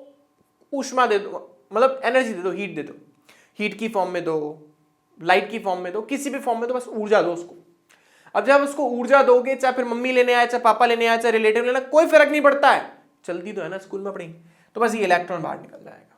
ऊष्मा दे दो, मतलब एनर्जी दे दो, हीट दे दो, हीट की फॉर्म में दो, लाइट की फॉर्म में दो, किसी भी फॉर्म में दो, बस ऊर्जा दो उसको। अब जब उसको ऊर्जा दोगे, चाहे फिर मम्मी लेने आए, चाहे पापा लेने आए, चाहे रिलेटिव लेना, कोई फर्क नहीं पड़ता है, चलती तो है ना, स्कूल में पढ़ेंगे, तो बस ये इलेक्ट्रॉन बाहर निकल जाएगा।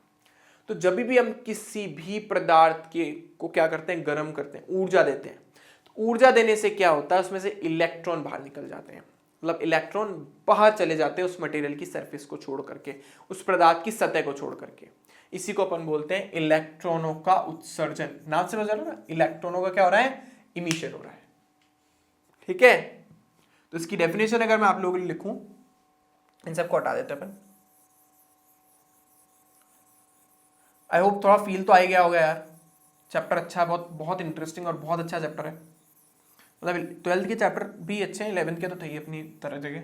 तो जब भी हम किसी भी पदार्थ के को क्या करते हैं, गर्म करते हैं, ऊर्जा देते हैं, तो ऊर्जा देने से क्या होता है, उसमें से इलेक्ट्रॉन बाहर निकल जाते हैं, मतलब इलेक्ट्रॉन बाहर चले जाते हैं उस मटेरियल की सरफेस को छोड़ करके, उस पदार्थ की सतह को छोड़ करके। इसी को अपन बोलते हैं इलेक्ट्रॉनों का उत्सर्जन। नाम से समझ ना, इलेक्ट्रॉनों का क्या हो रहा है, इमिशन हो रहा है, ठीक है। तो इसकी डेफिनेशन अगर मैं आप लोगों के लिए लिखूं, इन सबको हटा देते हैं अपन। आई होप थोड़ा फील तो आ ही गया होगा यार, चैप्टर अच्छा है, बहुत बहुत इंटरेस्टिंग और बहुत अच्छा चैप्टर है। मतलब 12th के चैप्टर भी अच्छे हैं, 11th के तो थे ही अपनी तरह जगह।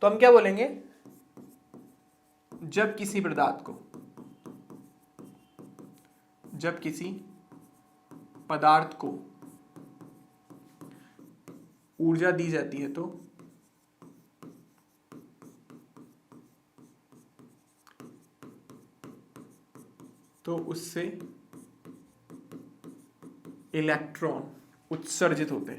तो हम क्या बोलेंगे, जब किसी पदार्थ को ऊर्जा दी जाती है तो उससे इलेक्ट्रॉन उत्सर्जित होते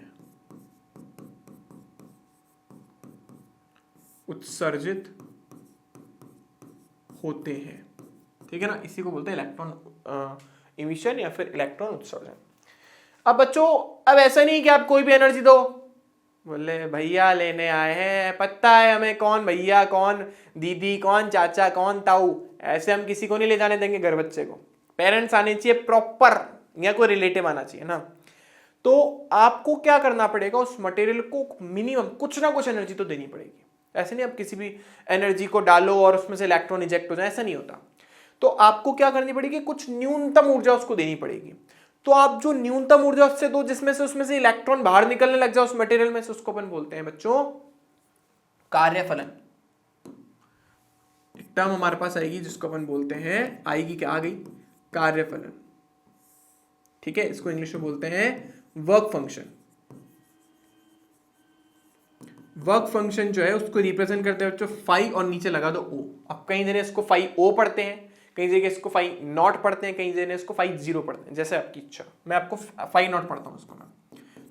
हैं, ठीक है ना। इसी को बोलते हैं इलेक्ट्रॉन इमिशन या फिर इलेक्ट्रॉन उत्सर्जन। अब बच्चों, अब ऐसा नहीं कि आप कोई भी एनर्जी दो, बोले भैया लेने आए हैं, पता है हमें कौन भैया, कौन दीदी, कौन चाचा, कौन ताऊ, ऐसे हम किसी को नहीं ले जाने देंगे घर बच्चे को। पेरेंट्स आने चाहिए प्रॉपर, या कोई रिलेटिव आना चाहिए ना। तो आपको क्या करना पड़ेगा, उस मटेरियल को मिनिमम कुछ ना कुछ एनर्जी तो देनी पड़ेगी। ऐसे नहीं आप किसी भी एनर्जी को डालो और उसमें से इलेक्ट्रॉन इजेक्ट हो जाए, ऐसा नहीं होता। तो आपको क्या करनी पड़ेगी, कुछ न्यूनतम ऊर्जा उसको देनी पड़ेगी। तो आप जो न्यूनतम ऊर्जा उससे दो, जिसमें से उसमें से इलेक्ट्रॉन बाहर निकलने लग जाए उस मटेरियल में से, उसको अपन बोलते हैं बच्चों कार्यफलन। एक टर्म हमारे पास आएगी जिसको अपन बोलते हैं, आएगी क्या, आ गई, कार्यफलन, ठीक है। इसको इंग्लिश में बोलते हैं वर्क फंक्शन। वर्क फंक्शन जो है उसको रिप्रेजेंट करते हैं बच्चों फाई, और नीचे लगा दो ओ। अब कई जने इसको फाई ओ पढ़ते हैं, कई जगह इसको फाई नॉट पढ़ते हैं, कई जने इसको फाई जीरो पढ़ते हैं, जैसे आपकी इच्छा। मैं आपको फाई नॉट पढ़ता हूं इसको मैं।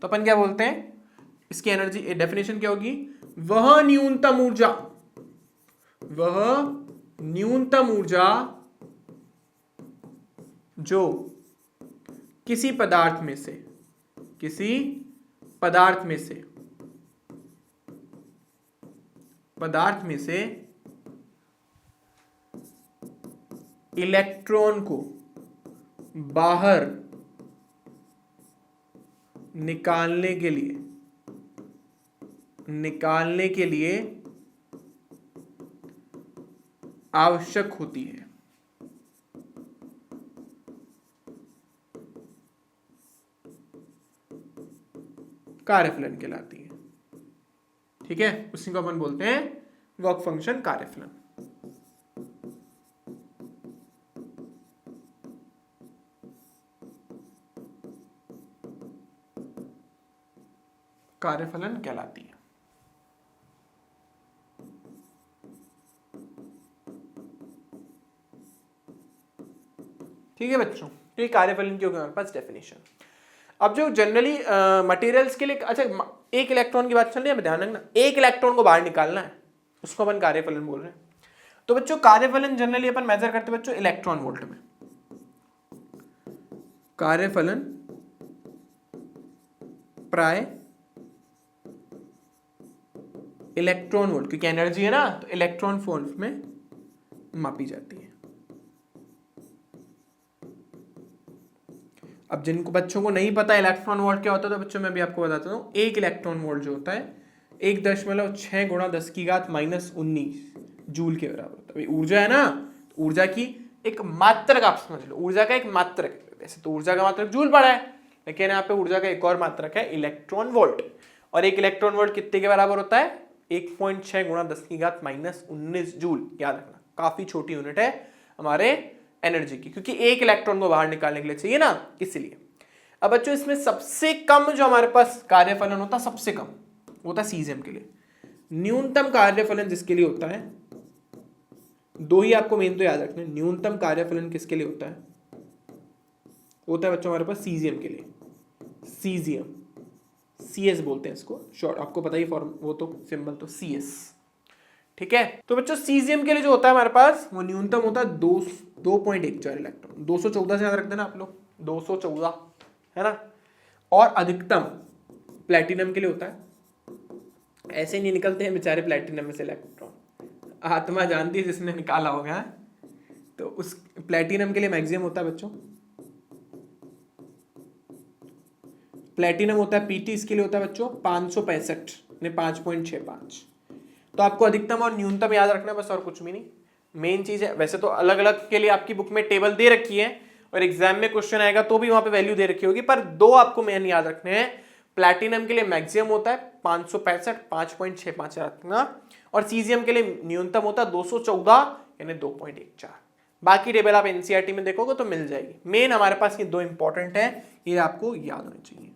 तो अपन क्या बोलते हैं, इसकी एनर्जी डेफिनेशन क्या होगी, वह न्यूनतम ऊर्जा जो किसी पदार्थ में से इलेक्ट्रॉन को बाहर निकालने के लिए आवश्यक होती है, कार्यफलन कहलाती है, ठीक है। उसी को अपन बोलते हैं वर्क फंक्शन, कार्यफलन। कार्यफलन कहलाती है, ठीक है बच्चों। तो ये कार्यफलन की होगी हमारे पास डेफिनेशन। अब जो जनरली मटेरियल्स के लिए, अच्छा एक इलेक्ट्रॉन की बात चल रही है, ध्यान रखना, एक इलेक्ट्रॉन को बाहर निकालना है, उसको अपन कार्यफलन बोल रहे हैं। तो बच्चों कार्यफलन जनरली अपन मेजर करते हैं बच्चों इलेक्ट्रॉन वोल्ट में। कार्यफलन प्राय इलेक्ट्रॉन वोल्ट, क्योंकि एनर्जी है ना तो इलेक्ट्रॉन वोल्ट में मापी जाती है। अब जिनको बच्चों को नहीं पता इलेक्ट्रॉन वोल्ट क्या होता है तो बच्चों मैं भी आपको बताता हूँ। एक इलेक्ट्रॉन वोल्ट जो होता है 1.6 गुणा 10 की घात -19 जूल के बराबर होता है। ऊर्जा है ना, तो ऊर्जा की एक मात्रक आप समझ लो, ऊर्जा का एक मात्रक है। वैसे तो ऊर्जा का मात्रक जूल पड़ा है, लेकिन यहाँ पे ऊर्जा का एक और मात्रक है इलेक्ट्रॉन वोल्ट। और एक इलेक्ट्रॉन वोल्ट कितने के बराबर होता है? 1.6 गुणा 10 की घात -19 जूल। याद रखना, काफी छोटी यूनिट है हमारे एनर्जी की, क्योंकि एक इलेक्ट्रॉन को बाहर निकालने के लिए चाहिए ना, इसलिए। अब बच्चों इसमें सबसे कम जो हमारे पास कार्यफलन होता है, सबसे कम होता है सीजियम के लिए। न्यूनतम कार्यफलन जिसके लिए होता है, दो ही आपको मेन तो याद रखना है। न्यूनतम कार्यफलन किसके लिए होता है? होता है बच्चों हमारे पास सीजियम के लिए। सीजियम, CS बोलते हैं इसको शॉर्ट, आपको पता ही फॉर्म, वो तो सिंबल तो CS। ठीक है, तो बच्चों सीजियम के लिए जो होता है हमारे पास, वो न्यूनतम होता है 2.14 इलेक्ट्रॉन। 214 से याद रख देना आप लोग, 214 है ना। और अधिकतम प्लेटिनम के लिए होता है। ऐसे नहीं निकलते हैं बेचारे प्लेटिनम में से इलेक्ट्रॉन, आत्मा जानती है जिसने निकाला होगा। तो उस प्लेटिनम के लिए मैक्सिमम होता है बच्चों, प्लेटिनम होता है PT, इसके लिए होता है बच्चों 565 ने 5.65। तो आपको अधिकतम और न्यूनतम याद रखना है बस, और कुछ भी नहीं। मेन चीज है, वैसे तो अलग अलग के लिए आपकी बुक में टेबल दे रखी है और एग्जाम में क्वेश्चन आएगा तो भी वहां पे वैल्यू दे रखी होगी, पर दो आपको मेन याद रखने हैं। प्लैटिनम के लिए मैक्सिमम होता है 565, 5.65 रखना, और सीजियम के लिए न्यूनतम होता है 214 यानी 2.14। बाकी टेबल आप NCERT में देखोगे तो मिल जाएगी। मेन हमारे पास ये दो इंपॉर्टेंट है, ये आपको याद होने चाहिए।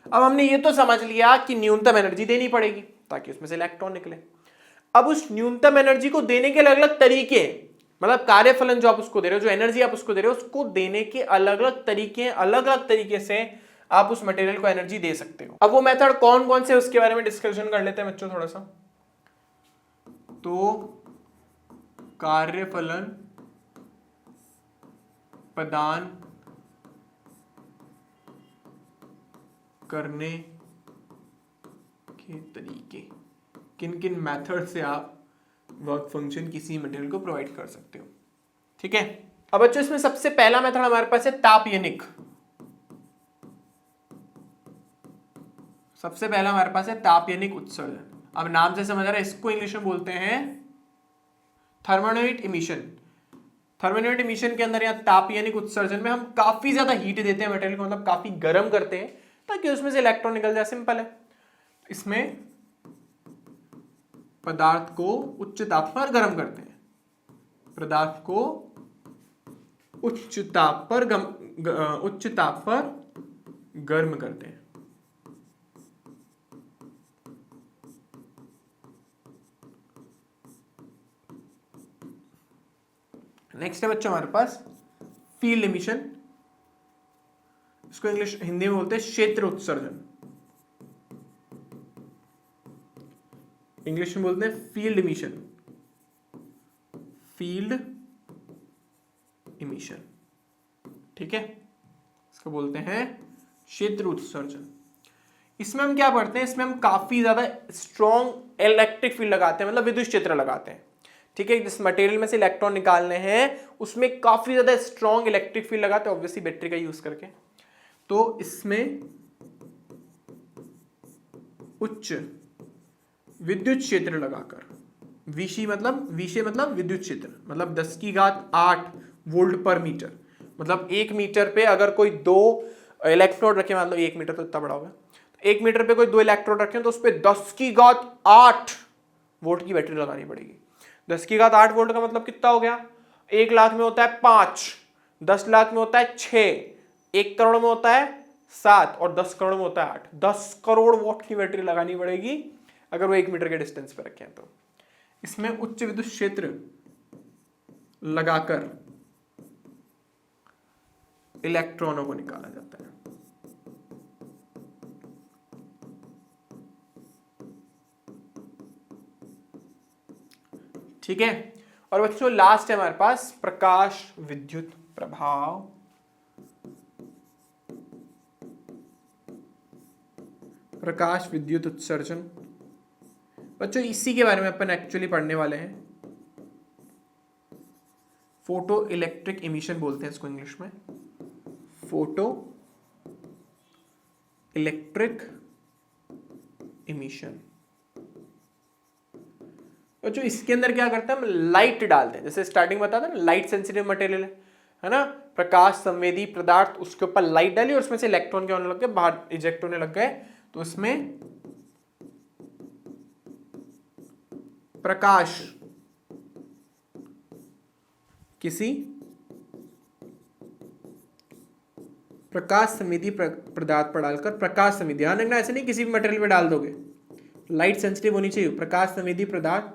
अब हमने ये तो समझ लिया कि न्यूनतम एनर्जी देनी पड़ेगी ताकि उसमें से इलेक्ट्रॉन निकले। अब उस न्यूनतम एनर्जी को देने के अलग अलग तरीके, मतलब कार्यफलन जो आप उसको दे रहे हो, जो एनर्जी आप उसको दे रहे हो, उसको देने के अलग अलग तरीके, अलग अलग तरीके से आप उस मटेरियल को एनर्जी दे सकते हो। अब वो मेथड कौन कौन से उसके बारे में डिस्कशन कर लेते हैं बच्चों थोड़ा सा। तो कार्यफलन प्रदान करने के तरीके, किन किन मेथड से आप वर्क फंक्शन किसी मटेरियल को प्रोवाइड कर सकते हो। ठीक है, अब बच्चों इसमें सबसे पहला मेथड हमारे पास है तापयनिक। सबसे पहला हमारे पास है तापयनिक उत्सर्जन। अब नाम से समझ आ रहा है, इसको इंग्लिश में बोलते हैं थर्मोइलेक्ट्रिक इमिशन। थर्मोइलेक्ट्रिक इमिशन के अंदर या तापयनिक उत्सर्जन में हम काफी ज्यादा हीट देते हैं मटेरियल को, मतलब काफी गर्म करते हैं ताकि उसमें से इलेक्ट्रॉन निकल जाए। सिंपल है। इसमें पदार्थ को उच्च ताप पर गर्म करते हैं, पदार्थ को उच्च ताप पर गर्म करते हैं। नेक्स्ट है बच्चों हमारे पास फील्ड एमिशन। इसको इंग्लिश हिंदी में बोलते हैं क्षेत्र उत्सर्जन। इंग्लिश में बोलते हैं फील्ड एमिशन, फील्ड एमिशन। ठीक है, इसको बोलते हैं क्षेत्र उत्सर्जन। इसमें हम क्या पढ़ते हैं, इसमें हम काफी ज्यादा स्ट्रॉन्ग इलेक्ट्रिक फील्ड लगाते हैं, मतलब विद्युत क्षेत्र लगाते हैं। ठीक है, जिस मटेरियल में से इलेक्ट्रॉन निकालने हैं उसमें काफी ज्यादा स्ट्रॉन्ग इलेक्ट्रिक फील्ड लगाते हैं, ऑब्वियसली बैटरी का यूज करके। तो इसमें उच्च विद्युत क्षेत्र लगाकर, विषय मतलब विद्युत क्षेत्र, मतलब 10 की घात 8 वोल्ट पर मीटर, मतलब 1 मीटर पे अगर कोई 2 इलेक्ट्रोड रखे, मान लो 1 मीटर तो इतना बड़ा होगा, 1 मीटर पे कोई 2 इलेक्ट्रोड रखे तो उस पर 10 की घात 8 वोल्ट की बैटरी लगानी पड़ेगी। 10 की घात 8 वोल्ट का मतलब कितना हो गया, 1 लाख में होता है 5, 10 लाख में होता है 6, 1 करोड़ में होता है 7 और 10 करोड़ में होता है 8। 10 करोड़ वोल्ट की बैटरी लगानी पड़ेगी अगर वो 1 मीटर के डिस्टेंस पे रखे हैं। तो इसमें उच्च विद्युत क्षेत्र लगाकर इलेक्ट्रॉनों को निकाला जाता है। ठीक है, और बच्चों लास्ट है हमारे पास प्रकाश विद्युत प्रभाव। प्रकाश विद्युत उत्सर्जन। बच्चों इसी के बारे में अपन एक्चुअली पढ़ने वाले हैं। फोटो इलेक्ट्रिक इमिशन बोलते हैं इसको इंग्लिश में, फोटो इलेक्ट्रिक इमिशन। बच्चों इसके अंदर क्या करते हैं, हम लाइट डालते हैं, जैसे स्टार्टिंग बताया था ना, लाइट सेंसिटिव मटेरियल है ना, प्रकाश संवेदी पदार्थ, उसके ऊपर लाइट डाली और उसमें से इलेक्ट्रॉन क्या होने लग गए, बाहर इजेक्ट होने लग गए, तो उसमें प्रकाश किसी प्रकाश संवेदी पदार्थ पर डालकर, प्रकाश संवेदी ध्यान रखना, ऐसे नहीं किसी भी मटेरियल पे डाल दोगे, लाइट सेंसिटिव होनी चाहिए, प्रकाश संवेदी पदार्थ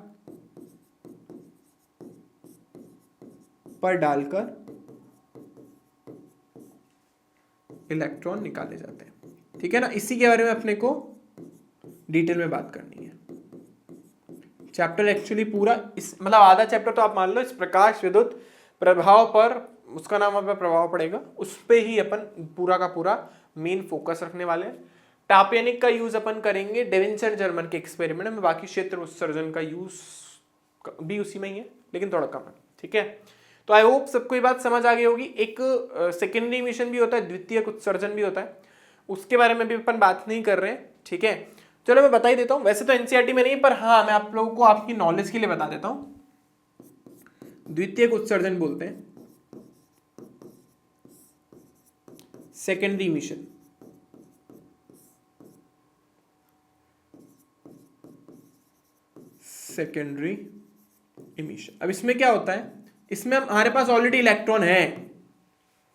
पर डालकर इलेक्ट्रॉन निकाले जाते हैं। ठीक है ना, इसी के बारे में अपने को डिटेल में बात करनी है। चैप्टर एक्चुअली पूरा इस मतलब आधा चैप्टर तो आप मान लो इस प्रकाश विद्युत प्रभाव पर, उसका नाम पर प्रभाव पड़ेगा, उस पे ही अपन पूरा का पूरा मेन फोकस रखने वाले हैं। टापियनिक का यूज अपन करेंगे डेविंसन जर्मन के एक्सपेरिमेंट में, बाकी क्षेत्र उत्सर्जन का यूज भी उसी में ही है लेकिन थोड़ा कम है। ठीक है, तो आई होप सबको ये बात समझ आ गई होगी। एक सेकेंडरी इमिशन भी होता है, द्वितीयक उत्सर्जन भी होता है, उसके बारे में भी अपन बात नहीं कर रहे हैं। ठीक है, चलो मैं बता ही देता हूं, वैसे तो एनसीईआरटी में नहीं, पर हाँ मैं आप लोगों को आपकी नॉलेज के लिए बता देता हूं। द्वितीयक उत्सर्जन बोलते हैं सेकेंडरी इमिशन। सेकेंडरी इमिशन, अब इसमें क्या होता है, इसमें हमारे पास ऑलरेडी इलेक्ट्रॉन है,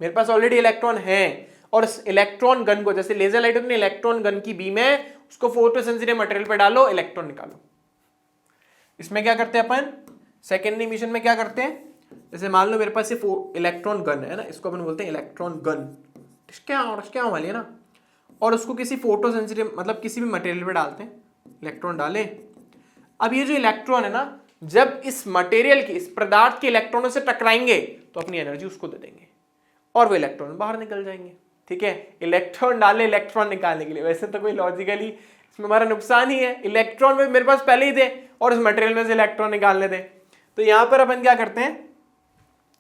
मेरे पास ऑलरेडी इलेक्ट्रॉन है, और इस इलेक्ट्रॉन गन को, जैसे लेजर लाइट होती है, इलेक्ट्रॉन गन की बीम है, उसको फोटो सेंसिटिव मटेरियल पे डालो, इलेक्ट्रॉन निकालो। इसमें क्या करते हैं अपन, सेकेंडरी इमिशन में क्या करते हैं, जैसे मान लो मेरे पास ये इलेक्ट्रॉन गन है ना, इसको अपन बोलते हैं इलेक्ट्रॉन गन, क्या वाली है ना, और उसको किसी फोटो सेंसिटिव मतलब किसी भी मटेरियल पे डालते हैं, इलेक्ट्रॉन डाले। अब ये जो इलेक्ट्रॉन है ना, जब इस मटेरियल की, इस पदार्थ के इलेक्ट्रॉनों से टकराएंगे तो अपनी एनर्जी उसको दे देंगे और वो इलेक्ट्रॉन बाहर निकल जाएंगे। ठीक है, इलेक्ट्रॉन डाले इलेक्ट्रॉन निकालने के लिए, वैसे तो कोई लॉजिकली इसमें हमारा नुकसान ही है, इलेक्ट्रॉन में मेरे पास पहले ही थे और उस मटेरियल में से इलेक्ट्रॉन निकालने थे। तो यहां पर अपन क्या करते हैं,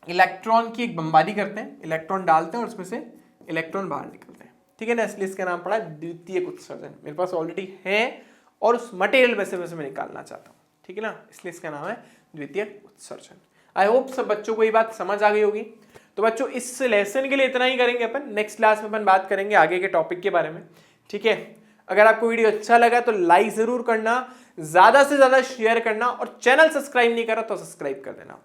इलेक्ट्रॉन की एक बमबारी करते हैं, इलेक्ट्रॉन डालते हैं और उसमें से इलेक्ट्रॉन बाहर निकलते हैं। ठीक है ना, इसलिए इसका नाम पड़ा द्वितीयक उत्सर्जन, मेरे पास ऑलरेडी है और उस मटेरियल में से मैं निकालना चाहता हूँ। ठीक है ना, इसलिए इसका नाम है द्वितीयक उत्सर्जन। आई होप सब बच्चों को ये बात समझ आ गई होगी। तो बच्चों इस लेसन के लिए इतना ही करेंगे अपन, नेक्स्ट क्लास में अपन बात करेंगे आगे के टॉपिक के बारे में। ठीक है, अगर आपको वीडियो अच्छा लगा तो लाइक जरूर करना, ज्यादा से ज्यादा शेयर करना, और चैनल सब्सक्राइब नहीं करा तो सब्सक्राइब कर देना।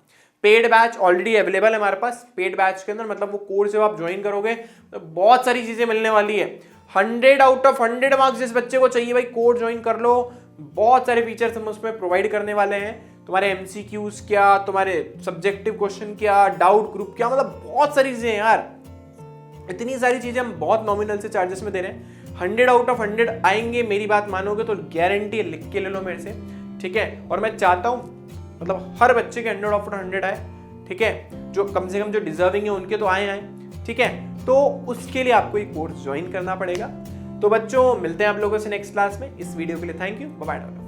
पेड बैच ऑलरेडी अवेलेबल है हमारे पास, पेड बैच के अंदर मतलब वो कोर्स जब आप ज्वाइन करोगे तो बहुत सारी चीजें मिलने वाली है। 100 आउट ऑफ 100 मार्क्स जिस बच्चे को चाहिए भाई कोर्स ज्वाइन कर लो, बहुत सारे फीचर्स हम उसमें प्रोवाइड करने वाले हैं। तुम्हारे एमसीक्यूज क्या, तुम्हारे सब्जेक्टिव क्वेश्चन क्या, डाउट ग्रुप क्या, मतलब बहुत सारी चीजें हैं यार, इतनी सारी चीजें हम बहुत नॉमिनल से चार्जेस में दे रहे हैं। 100 आउट ऑफ 100 आएंगे, मेरी बात मानोगे तो गारंटी लिख के ले लो मेरे से। ठीक है, और मैं चाहता हूं मतलब हर बच्चे के 100 आउट ऑफ 100 आए। ठीक है, जो कम से कम जो डिजर्विंग है उनके तो आए। ठीक है, तो उसके लिए आपको एक कोर्स ज्वाइन करना पड़ेगा। तो बच्चों मिलते हैं आप लोगों से नेक्स्ट क्लास में। इस वीडियो के लिए थैंक यू, बाय बाय।